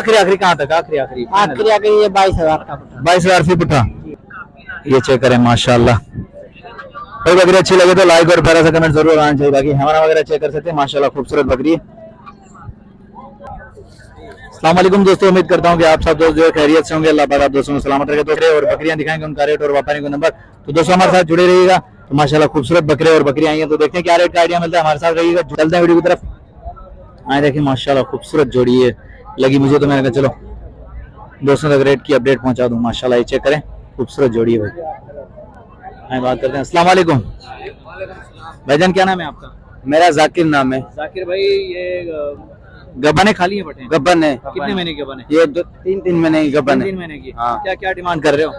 आखिरी आखिरी कहाँ तक? आखिरी आखिरी आखिरी आखिरी ये 22,000 का पुट्ठा। 22,000 फी पुट्ठा। ये चेक करें माशाल्लाह। कोई बकरी अच्छी लगे तो लाइक और प्यारा सा कमेंट जरूर आना चाहिए। बाकी हमारा वगैरह चेक कर सकते हैं। माशाल्लाह खूबसूरत बकरी है। अस्सलाम वालेकुम दोस्तों, उम्मीद करता हूँ कि आप सब दोस्त जो है खैरियत से होंगे। अल्लाह पाक आप दोस्तों को सलामत रखे। तो और बकरियां दिखाएंगे, उनका रेट और व्यापारी का नंबर। तो दोस्तों हमारे साथ जुड़े रहिएगा। तो माशाल्लाह खूबसूरत बकरे और बकरियां आई हैं, तो देखते हैं क्या रेट का आइडिया मिलता है। हमारे साथ रहिएगा, चलते हैं वीडियो की तरफ। आए देखिए माशाल्लाह खूबसूरत जोड़ी है, लगी मुझे तो मैंने कहा चलो दोस्तों तक रेट की अपडेट पहुंचा दूं। माशाल्लाह ये चेक करें, खूबसूरत जोड़ी है भाई। आए बात करते हैं। अस्सलाम वालेकुम भाईजान, क्या नाम है आपका? मेरा जाकिर नाम है। जाकिर भाई, ये गब्बने खाली है बटे? गब्बन है। कितने महीने की गब्बन है? ये 3 महीने की गब्बन है। 3 महीने की। हाँ। क्या क्या डिमांड कर रहे हो?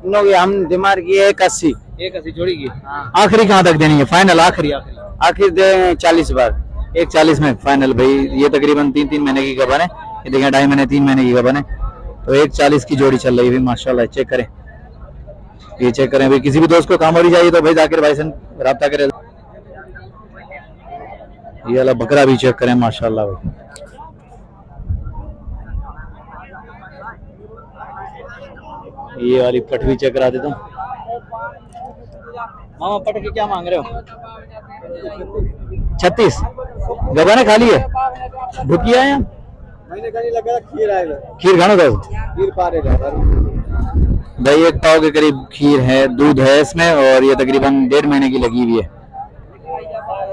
इन लोग हम डिमांड की है 81। 81 जोड़ी की। हाँ। आखिरी कहाँ तक देनी है? फाइनल आखिरी आखिरी आखिर दे 40 बार। 140 में फाइनल भाई। ये तकरीबन 3 महीने की गबन है। ये देखें 2.5 महीने 3 महीने की गबन है। तो 140 की जोड़ी चल रही है माशाल्लाह। चेक करें, ये चेक करें भाई। किसी भी दोस्त को काम हो रही चाहिए तो भाई जाकिर भाई से रब्ता करें। ये वाला बकरा भी चेक करें माशाल्लाह भाई। ये वाली पट भी चेक करा देता हूँ। मामा पट के क्या मांग रहे हो? 36 गबने खाली है, भुकिया है खीर खाना था भाई। 1 पाव के करीब खीर है, दूध है इसमें, और ये तकरीबन 1.5 महीने की लगी हुई है।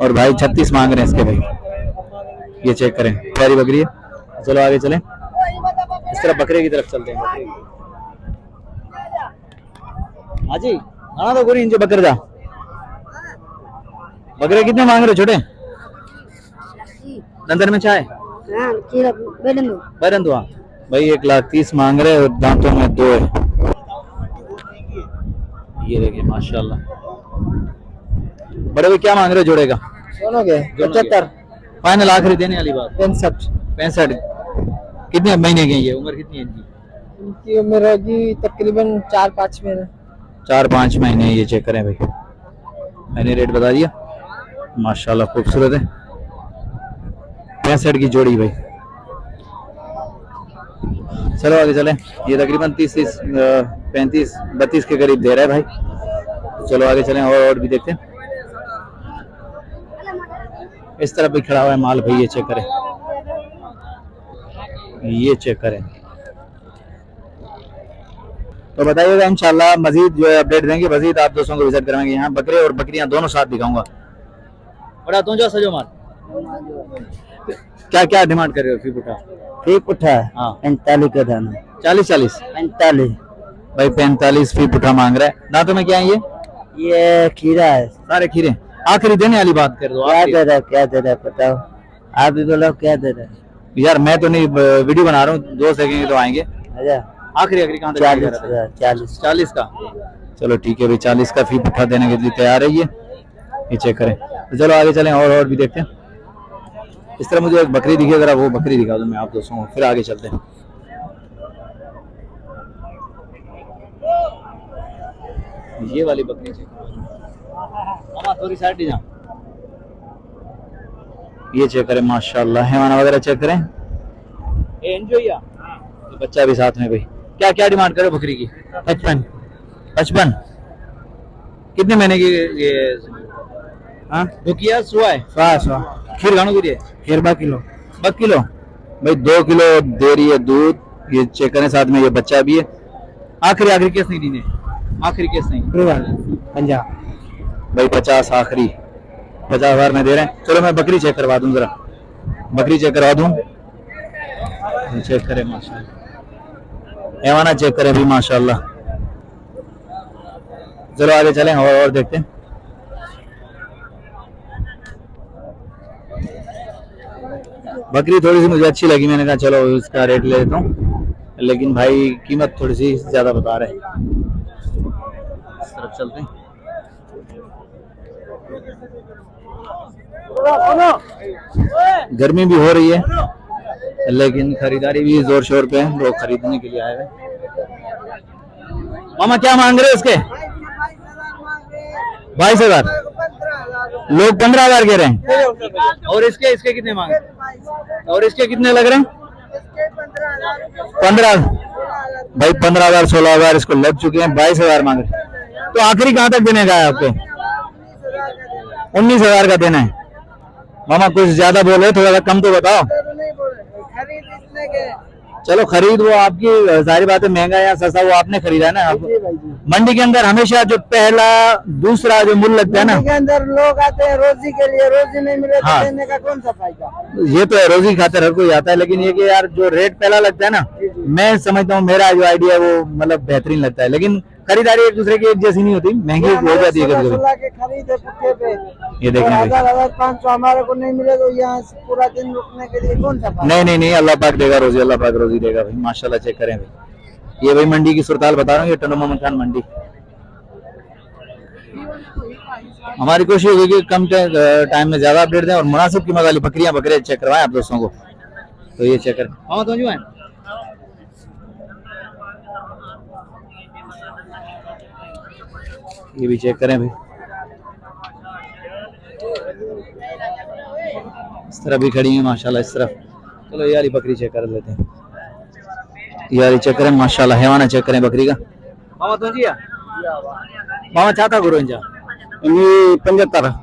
और भाई 36 मांग रहे हैं इसके भाई। ये चेक करें, प्यारी बकरी है। चलो आगे चलें, इस तरफ बकरे की तरफ चलते हैं। हाँ जी, हाँ तो पूरी इंच बकर जा। बकरे कितने मांग रहे हो छोटे? अंदर में चाय बैरन दुआ भाई 1,30,000 मांग रहे और दांतों में 2 है। ये देखिए माशाल्लाह। बड़े भाई क्या मांग रहे हो जोड़े का? दोनों के 75 फाइनल आखिरी देने वाली बात। 65 कितने महीने की है ये? उम्र कितनी है इनकी? इनकी उम्र होगी तकरीबन 4-5 महीने। 4-5 महीने। ये चेक करें भाई, मैंने रेट बता दिया। माशाल्लाह खूबसूरत है। 65 की जोड़ी भाई। चलो आगे चलें। ये तकरीबन 35-32 के करीब दे रहा है भाई। चलो आगे चलें और भी देखते हैं। इस तरफ भी खड़ा हुआ है माल भाई। ये चेक करें, ये चेक करें। तो बताइएगा, इंशाल्लाह मजीद जो है अपडेट देंगे, मजीद आप दोस्तों को विजिट कराएंगे। यहाँ बकरे और बकरियां दोनों साथ दिखाऊंगा। बड़ा तुम जो सजो माल क्या क्या डिमांड कर रहे हो? फी पुट्ठा? फी पुट्ठा हाँ 45 का दाना। 40 45 भाई 45 फी पुट्ठा मांग रहा है। दांतों में क्या है ये खीरा है। सारे खीरे। आखिरी देने वाली बात कर दो। क्या दे रहा है बताओ, आप भी बोलो क्या दे रहा है। यार मैं तो नहीं, वीडियो बना रहा हूँ, दोस्त देखेंगे तो आएंगे। आखिरी आखिरी कहाँ तक? 40 का। चलो ठीक है भाई, 40 का फी पुट्ठा देने के लिए तैयार है ये। ये चेक करें। तो चलो आगे चलें और भी देखते हैं। इस तरह मुझे एक बकरी दिखी, अगर वो बकरी दिखा दूं मैं आप दोस्तों को, फिर आगे चलते हैं। ये वाली बकरी चेक करें, थोड़ी साइड जा। ये चेक करें माशाल्लाह, हैवाना वगैरह चेक करें। एंजॉय बच्चा भी साथ में भाई। क्या क्या डिमांड करो बकरी की? 55 कितने महीने की ये? हाँ रुकिया सुआ है। खीर गानो की खीर 2 किलो भाई। 2 किलो दे रही है दूध। ये चेक करें, साथ में ये बच्चा भी है। आखिरी आखिरी केस नहीं दीने? आखिरी केस नहीं 50 भाई। 50 आखिरी 50,000 में दे रहे हैं। चलो मैं बकरी चेक करवा दूं, जरा बकरी चेक करवा दूं। चेक करें माशाल्लाह, हैवाना चेक करें भी माशाल्लाह। चलो आगे चलें और देखते हैं। बकरी थोड़ी सी मुझे अच्छी लगी, मैंने कहा चलो इसका रेट ले लेता हूँ, लेकिन भाई कीमत थोड़ी सी ज्यादा बता रहे। इस तरफ चलते हैं। गर्मी भी हो रही है, लेकिन खरीदारी भी जोर शोर पे है, लोग खरीदने के लिए आए हैं। मामा क्या मांग रहे हो इसके? 22,000। लोग 15,000 कह रहे हैं। और इसके कितने मांग रहे हैं? और इसके कितने लग रहे हैं? 15 भाई 15,000 16,000 इसको लग चुके हैं, 22,000 मांग रहे। तो आखिरी कहाँ तक देने का है आपको? 19,000 का देना है। मामा कुछ ज्यादा बोल रहे, थोड़ा सा कम तो बताओ। चलो खरीद वो आपकी, सारी बातें महंगा या सस्ता वो आपने खरीदा है ना। आप मंडी के अंदर हमेशा जो पहला दूसरा जो मूल्य लगता है ना, के अंदर लोग आते हैं रोजी के लिए, रोजी नहीं मिले तो हाँ। देने का कौन सा फायदा। ये तो है, रोजी खातिर हर कोई आता है, लेकिन ये कि यार जो रेट पहला लगता है ना, मैं समझता हूँ मेरा जो आइडिया है वो मतलब बेहतरीन लगता है, लेकिन खरीदारी एक दूसरे की एक जैसी नहीं होती, महंगी हो जाती है कभी कभी। 16 के खरीदे पुट्ठे पे, ये देखें भाई। 1,500 हमारे को नहीं मिले तो यहाँ से पूरा दिन रुकने के लिए कौन सा फायदा। नहीं, अल्लाह पाक देगा रोजी, अल्लाह पाक रोजी देगा भाई। माशाल्लाह, चेक करें भाई। ये भाई मंडी की सुरताल बता रहा हूँ, ये टंडो मोहम्मद खान मंडी। हमारी कोशिश होगी कि कम टाइम में ज्यादा अपडेट दें और मुनासिब कीमत वाली बकरियां बकरे चेक करवाएं आप दोस्तों को। तो ये चेक करें। हाँ तो जो है ये भी चेक करें भाई। इस तरफ भी खड़ी है माशाल्लाह, इस तरफ। चलो ये वाली बकरी चेक कर लेते हैं। ये वाली चेक करें माशाल्लाह, हैवाना चेक करें बकरी का। मामा तो जी मामा चाहता करो इंजा 75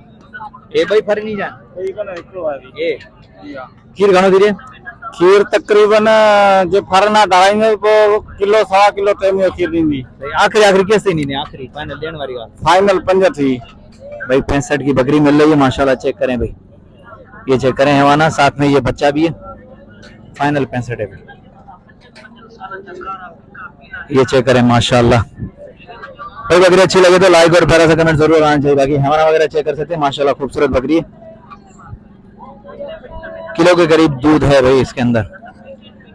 ए भाई फर नहीं जान ए खीर घणो धीरे खीर तकरीबन जो फरना ढाई को किलो 1.25 किलो टाइम खीर दी आखिरी कैसे नहीं आखिरी फाइनल देने वाली बात फाइनल 5 थी भाई। 65 की बकरी मिल रही है माशाल्लाह, चेक करें भाई। ये चेक करें हैवाना, साथ में ये बच्चा भी है। फाइनल 65 है भाई। ये चेक करें माशाल्लाह भाई। बकरी अच्छी लगे तो लाइक और प्यारा सा कमेंट जरूर आना चाहिए। बाकी हैवाना वगैरह चेक कर सकते हैं माशाल्लाह, खूबसूरत बकरी है। किलो के करीब दूध है भाई इसके अंदर।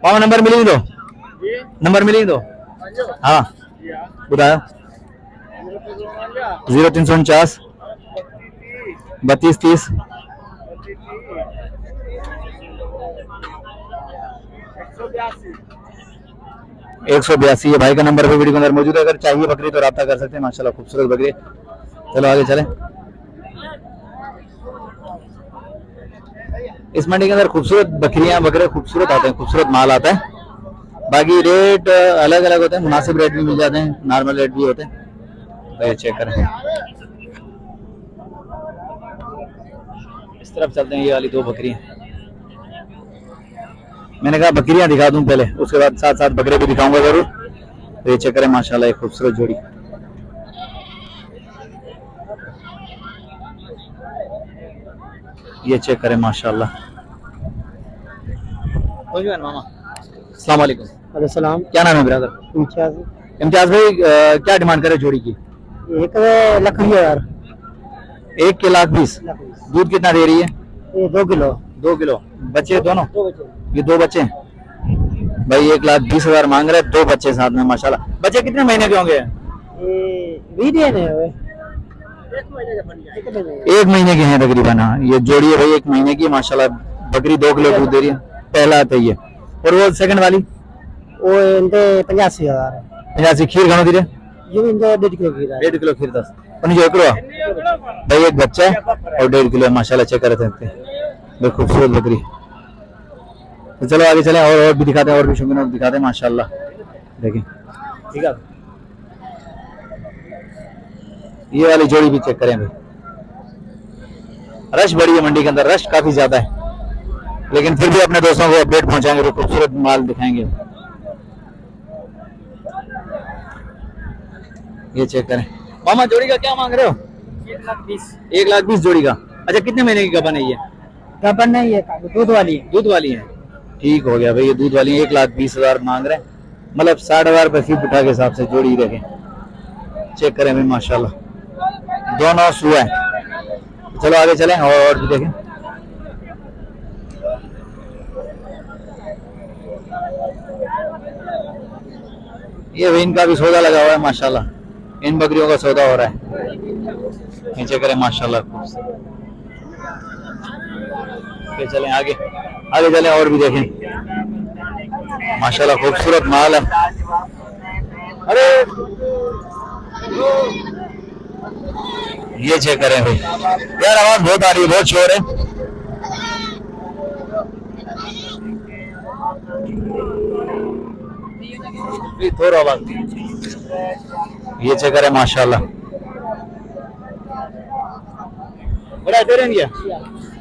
मामा नंबर मिली दो, नंबर मिली दो। हाँ बताया 0349 32 30 182 ये भाई का नंबर पे वीडियो के अंदर मौजूद है। अगर चाहिए बकरी तो राब्ता कर सकते हैं माशाल्लाह, खूबसूरत बकरी। चलो आगे चलें। इस मंडी के अंदर खूबसूरत बकरियां बकरे खूबसूरत आते हैं, खूबसूरत माल आता है। बाकी रेट अलग अलग होते हैं, मुनासिब रेट भी मिल जाते हैं, नॉर्मल रेट भी होते हैं। तो ये चेक करें। इस तरफ चलते हैं। ये वाली 2 बकरियां, मैंने कहा बकरियां दिखा दूं पहले, उसके बाद साथ साथ बकरे भी दिखाऊंगा जरूर। तो ये चेक करें माशाल्लाह, एक खूबसूरत जोड़ी। ये चेक करें माशाल्लाह। मामा अस्सलाम वालेकुम। सलाम। क्या नाम है ब्रदर? इम्तियाज भाई, क्या डिमांड करे जोड़ी की? 1,20,000। 1,20,000। दूध कितना दे रही है? 2 किलो। 2 किलो। बच्चे दोनों? 2 बच्चे। ये 2 बच्चे हैं भाई। 1,20,000 मांग रहे हैं, 2 बच्चे साथ में माशाल्लाह। बच्चे कितने महीने के होंगे? एक महीने के हैं तकरीबन। हाँ ये जोड़ी है भाई 1 महीने की माशाल्लाह। बकरी 2 किलो दूध दे रही है। पहला आता है ये। और वो सेकंड वाली वो 85,000। 85 खीर घणो धीरे ये भी 1.5 किलो खीर है। 1.5 किलो खीर 10 जो एकड़ो भाई। एक बच्चा है और 1.5 किलो माशाल्लाह, चेक कर सकते हैं। खूबसूरत बकरी। तो चलो आगे चलें और भी दिखाते हैं, और भी शौकीन दिखाते हैं माशाल्लाह। देखें ठीक है। ये वाली जोड़ी भी चेक करें भाई। रश बड़ी है मंडी के अंदर, रश काफी ज्यादा है, लेकिन फिर भी अपने दोस्तों को अपडेट पहुंचाएंगे तो खूबसूरत माल दिखाएंगे। ये चेक करें। मामा जोड़ी का क्या मांग रहे हो? 1,20,000 जोड़ी का। अच्छा कितने महीने की गबन है ये? गबन नहीं है, दूध वाली है। दूध वाली है। ठीक हो गया भाई, ये दूध वाली 1,20,000 मांग रहे हैं, मतलब 60,000 रुपए फी उठा के हिसाब से जोड़ी रखें। चेक करें भाई माशाल्लाह, दोनों सुआ है। चलो आगे चलें और भी देखें। ये भी इनका भी सौदा लगा हुआ है माशाल्लाह, इन बकरियों का सौदा हो रहा है। नीचे करें माशाल्लाह। चलें आगे आगे चलें और भी देखें माशाल्लाह, खूबसूरत माल है। अरे ये चेक करें भाई यार, आवाज बहुत आ रही है, बहुत शोर है। थोड़ा आवाज ये चेक करे माशाल्लाह बड़ा दे रहे हैं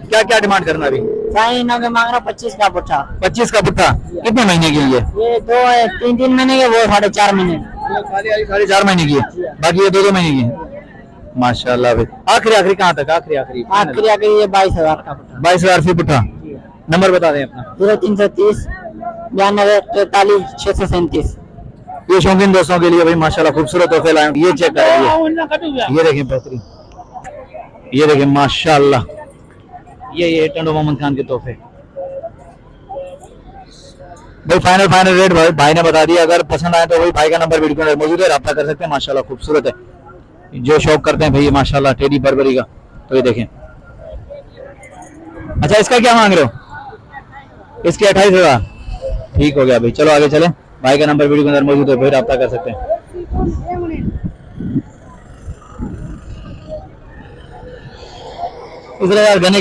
क्या क्या डिमांड करना अभी साईं नगे मांग रहा 25 का पुट्ठा 25 का पुट्ठा कितने महीने की है ये 2-3 महीने के, वो 4.5 महीने। साढ़े 4 महीने की है बाकी ये 2 महीने की है माशाल्लाह भाई आखिरी आखिरी कहाँ तक आखिरी आखिरी आखिरी आखिरी ये 22,000 का पुट्ठा। 22,000 फी पुट्ठा नंबर बता दें अपना 0330 92 43 637। ये शौकीन दोस्तों के लिए भाई माशाल्लाह खूबसूरत तोहफे लाए हैं। ये चेक करें ये देखें बेहतरीन ये देखें माशाल्लाह ये टंडो मोहम्मद खान के तोहफे भाई फाइनल रेट भाई ने बता दिया अगर पसंद आए तो वही भाई का नंबर वीडियो के अंदर मौजूद है रब्ता कर सकते हैं माशाल्लाह खूबसूरत है जो शौक करते हैं भाई ये माशाल्लाह टेडी बर्बरी का तो ये देखें अच्छा इसका क्या मांग रहे हो इसके 28,000 ठीक हो गया भाई चलो आगे चले भाई का नंबर वीडियो के अंदर मौजूद है भाई रब्ता कर सकते हैं इसलिए यार गने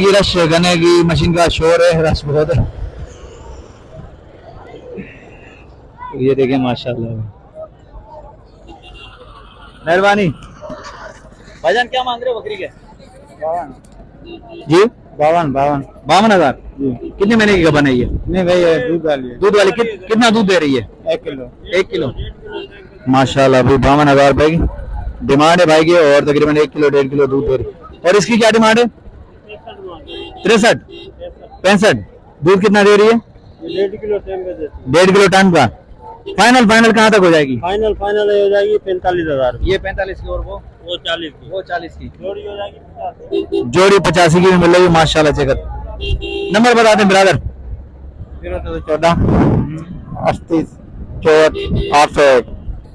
की मशीन का शोर है रश बहुत है ये देखें माशाल्लाह मेहरबानी भाईजान क्या मांग रहे हो बकरी के जी 52,000 कितने महीने की गबन है ये नहीं भाई दूध वाली कितना दूध दे रही है 1 किलो माशाल्लाह भाई 52,000 रुपए की डिमांड है भाई की और तकरीबन 1 किलो 1.5 किलो दूध दे रही और इसकी क्या डिमांड है 63 दूध कितना दे रही है 1.5 किलो टन का फाइनल कहाँ तक हो जाएगी फाइनल हो जाएगी 45,000। ये 45 की और वो 40 की 40 की जोड़ी हो जाएगी 50। जोड़ी 85 की भी मिल रही है माशाल्लाह चेक नंबर बता दें ब्रदर 14 38 64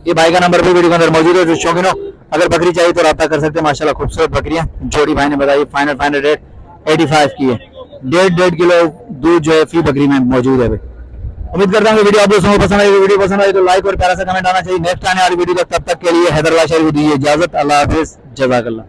ये भाई का नंबर भी वीडियो के अंदर मौजूद है जो शौकीन हो अगर बकरी चाहिए तो रब्ता कर सकते हैं माशाल्लाह खूबसूरत बकरियां जोड़ी भाई ने बताई फाइनल रेट 85 की है 1.5 किलो दूध जो है फी बकरी में मौजूद है भाई उम्मीद करता हूँ वीडियो आप दोस्तों को पसंद आई वीडियो पसंद आई तो लाइक और प्यारा सा कमेंट आना चाहिए नेक्स्ट आने वाली वीडियो तक तब तक के लिए हैदराबाद शरीफ दी इजाजत अल्लाह हाफिज जज़ाकल्लाह।